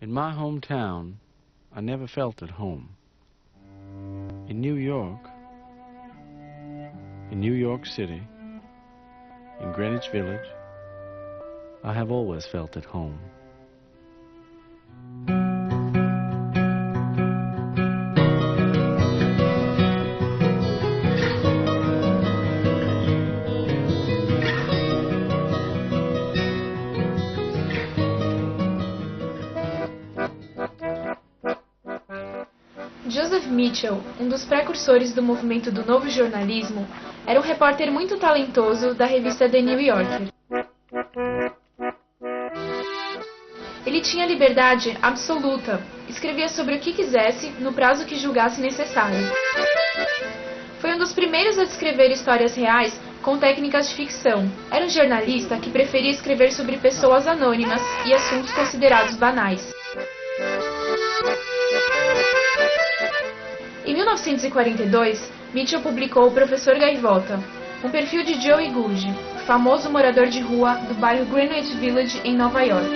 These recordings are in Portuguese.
In my hometown, I never felt at home. In New York City, in Greenwich Village, I have always felt at home. Joseph Mitchell, um dos precursores do movimento do novo jornalismo, era um repórter muito talentoso da revista The New Yorker. Ele tinha liberdade absoluta, escrevia sobre o que quisesse, no prazo que julgasse necessário. Foi um dos primeiros a descrever histórias reais com técnicas de ficção. Era um jornalista que preferia escrever sobre pessoas anônimas e assuntos considerados banais. Em 1942, Mitchell publicou O Professor Gaivota, um perfil de Joey Goode, famoso morador de rua do bairro Greenwich Village, em Nova York.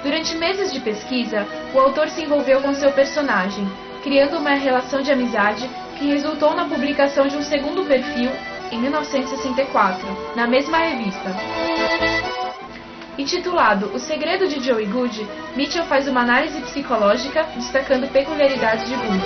Durante meses de pesquisa, o autor se envolveu com seu personagem, criando uma relação de amizade que resultou na publicação de um segundo perfil em 1964, na mesma revista. Intitulado O Segredo de Joey Goode, Mitchell faz uma análise psicológica destacando peculiaridades de Goode.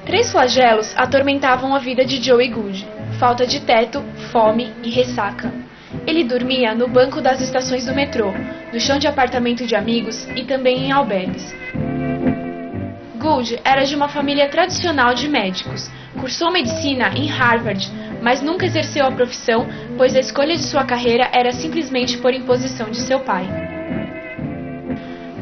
Três flagelos atormentavam a vida de Joey Goode: falta de teto, fome e ressaca. Ele dormia no banco das estações do metrô, no chão de apartamento de amigos e também em albergues. Goode era de uma família tradicional de médicos. Cursou medicina em Harvard, mas nunca exerceu a profissão, pois a escolha de sua carreira era simplesmente por imposição de seu pai.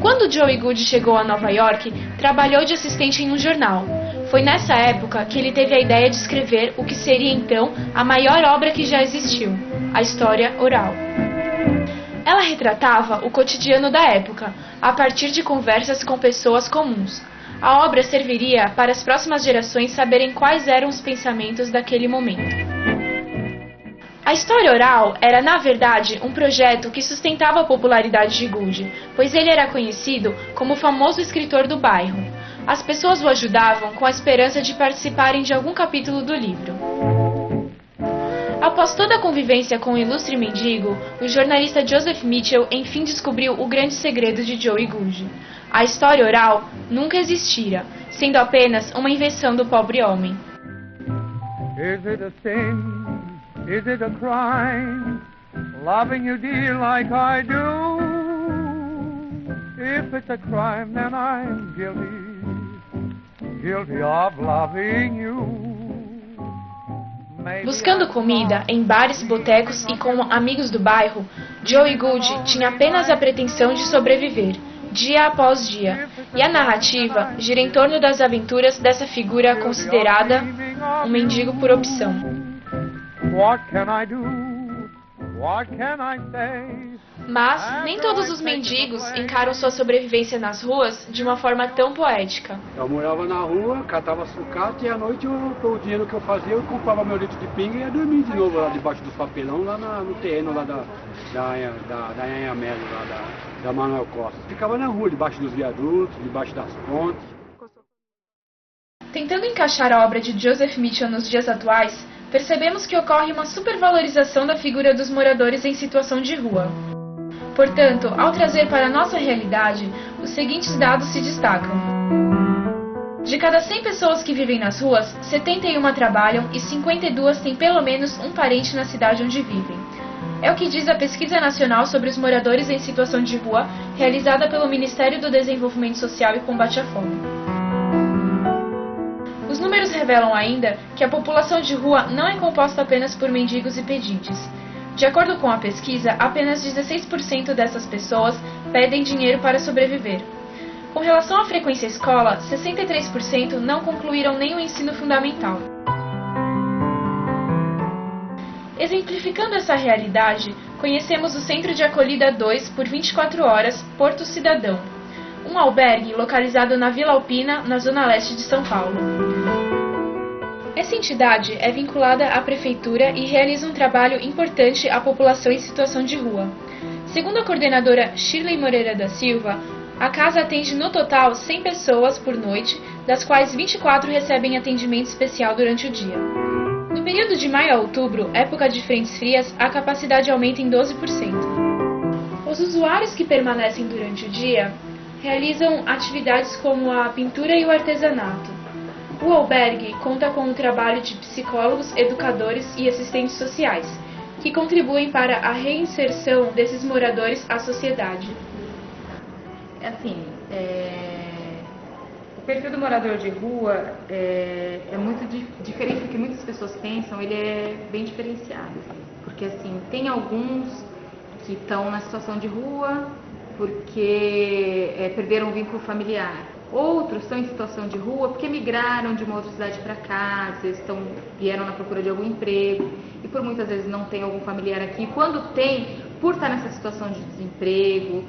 Quando Joey Goode chegou a Nova York, trabalhou de assistente em um jornal. Foi nessa época que ele teve a ideia de escrever o que seria então a maior obra que já existiu, a História Oral. Ela retratava o cotidiano da época, a partir de conversas com pessoas comuns. A obra serviria para as próximas gerações saberem quais eram os pensamentos daquele momento. A História Oral era, na verdade, um projeto que sustentava a popularidade de Goode, pois ele era conhecido como o famoso escritor do bairro. As pessoas o ajudavam com a esperança de participarem de algum capítulo do livro. Após toda a convivência com o ilustre mendigo, o jornalista Joseph Mitchell enfim descobriu o grande segredo de Joey Goode. A história oral nunca existira, sendo apenas uma invenção do pobre homem. Is it a sin? Is it a crime? Loving you dear like I do? If it's a crime, then I'm guilty of loving you. Buscando comida em bares, botecos e com amigos do bairro, Joey Goode tinha apenas a pretensão de sobreviver, dia após dia, e a narrativa gira em torno das aventuras dessa figura considerada um mendigo por opção. What can I do? What can I say? Mas nem todos os mendigos encaram sua sobrevivência nas ruas de uma forma tão poética. Eu morava na rua, catava sucata e à noite o dinheiro que eu fazia, eu comprava meu litro de pinga e ia dormir de novo lá debaixo dos papelão, lá no terreno lá da Anhanhamelo, lá da Manuel Costa. Ficava na rua, debaixo dos viadutos, debaixo das pontes. Tentando encaixar a obra de Joseph Mitchell nos dias atuais, percebemos que ocorre uma supervalorização da figura dos moradores em situação de rua. Portanto, ao trazer para a nossa realidade, os seguintes dados se destacam. De cada 100 pessoas que vivem nas ruas, 71 trabalham e 52 têm pelo menos um parente na cidade onde vivem. É o que diz a Pesquisa Nacional sobre os Moradores em Situação de Rua, realizada pelo Ministério do Desenvolvimento Social e Combate à Fome. Os números revelam ainda que a população de rua não é composta apenas por mendigos e pedintes. De acordo com a pesquisa, apenas 16% dessas pessoas pedem dinheiro para sobreviver. Com relação à frequência à escola, 63% não concluíram nem o ensino fundamental. Exemplificando essa realidade, conhecemos o Centro de Acolhida 2 por 24 horas, Porto Cidadão, um albergue localizado na Vila Alpina, na zona leste de São Paulo. Essa entidade é vinculada à prefeitura e realiza um trabalho importante à população em situação de rua. Segundo a coordenadora Shirley Moreira da Silva, a casa atende no total 100 pessoas por noite, das quais 24 recebem atendimento especial durante o dia. No período de maio a outubro, época de frentes frias, a capacidade aumenta em 12%. Os usuários que permanecem durante o dia realizam atividades como a pintura e o artesanato. O albergue conta com o trabalho de psicólogos, educadores e assistentes sociais, que contribuem para a reinserção desses moradores à sociedade. O perfil do morador de rua é muito diferente do que muitas pessoas pensam, ele é bem diferenciado. Porque assim, tem alguns que estão na situação de rua porque perderam o vínculo familiar. Outros estão em situação de rua porque migraram de uma outra cidade para cá, às vezes vieram na procura de algum emprego e por muitas vezes não tem algum familiar aqui. Quando tem, por estar nessa situação de desemprego,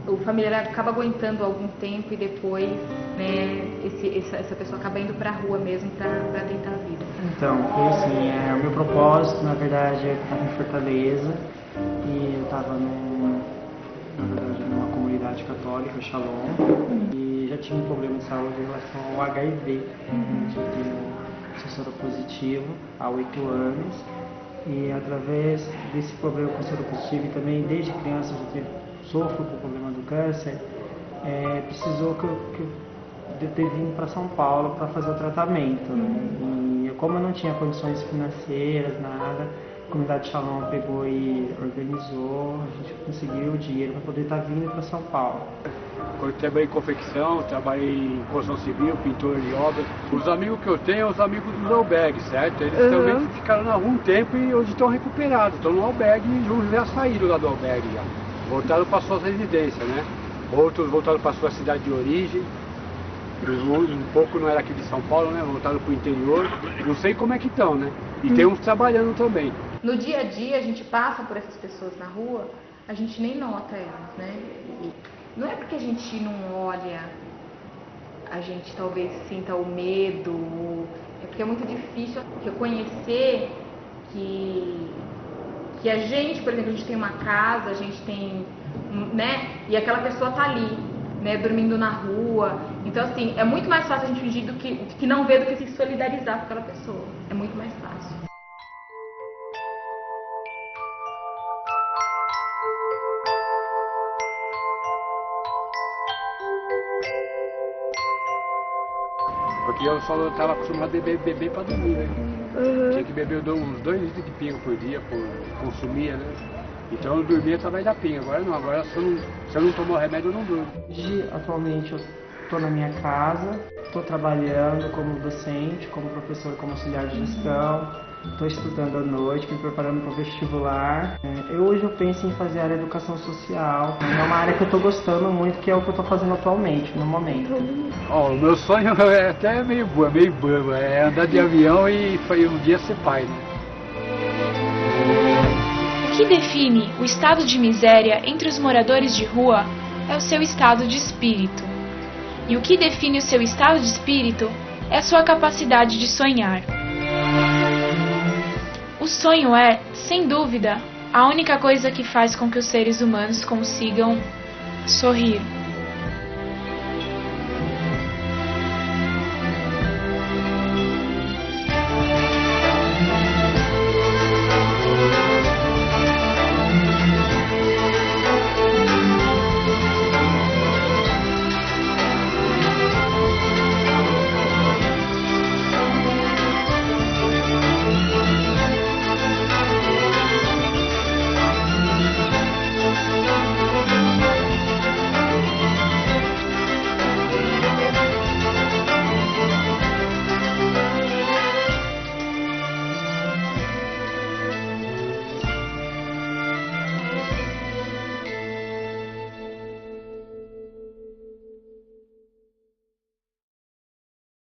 o familiar acaba aguentando algum tempo e depois, né, essa pessoa acaba indo para a rua mesmo para tentar a vida. Então, foi assim, o meu propósito, na verdade, é estar em Fortaleza e eu estava numa comunidade católica, Shalom, e já tinha um problema de saúde em relação ao HIV. Eu sou soropositivo há 8 anos e através desse problema com soropositivo e também desde criança eu sofro com o problema do câncer, precisou que eu ter vindo para São Paulo para fazer o tratamento. Né? E como eu não tinha condições financeiras, nada, a comunidade Shalom pegou e organizou, a gente conseguiu o dinheiro para poder estar vindo para São Paulo. Eu trabalhei em confecção, trabalhei em construção civil, pintor de obras. Os amigos que eu tenho, os amigos dos albergues, certo? Eles também ficaram na rua um tempo e hoje estão recuperados, estão no albergue e uns já saíram lá do albergue já. Voltaram para suas residências, né? Outros voltaram para sua cidade de origem. Um pouco não era aqui de São Paulo, né? Voltaram para o interior. Não sei como é que estão, né? E tem uns trabalhando também. No dia a dia, a gente passa por essas pessoas na rua, a gente nem nota elas, né? E não é porque a gente não olha, a gente talvez sinta o medo, é porque é muito difícil reconhecer que a gente, por exemplo, a gente tem uma casa, a gente tem, né? E aquela pessoa tá ali, né? Dormindo na rua. Então, assim, é muito mais fácil a gente fingir do que não ver do que se solidarizar com aquela pessoa. É muito mais fácil. Porque eu só estava acostumado a beber para dormir, né? Tinha que beber uns 2 litros de pinga por dia, consumia, né? Então eu dormia através da pinga. Agora não, agora se eu não tomar remédio eu não durmo. Hoje, atualmente, eu estou na minha casa, estou trabalhando como docente, como professor, como auxiliar de gestão, estou estudando à noite, me preparando para o vestibular. Hoje eu penso em fazer a área de educação social. É uma área que eu estou gostando muito, que é o que eu estou fazendo atualmente, no momento. O meu sonho é até meio bobo, é andar de avião e um dia ser pai, né? O que define o estado de miséria entre os moradores de rua é o seu estado de espírito. E o que define o seu estado de espírito é a sua capacidade de sonhar. O sonho é, sem dúvida, a única coisa que faz com que os seres humanos consigam sorrir.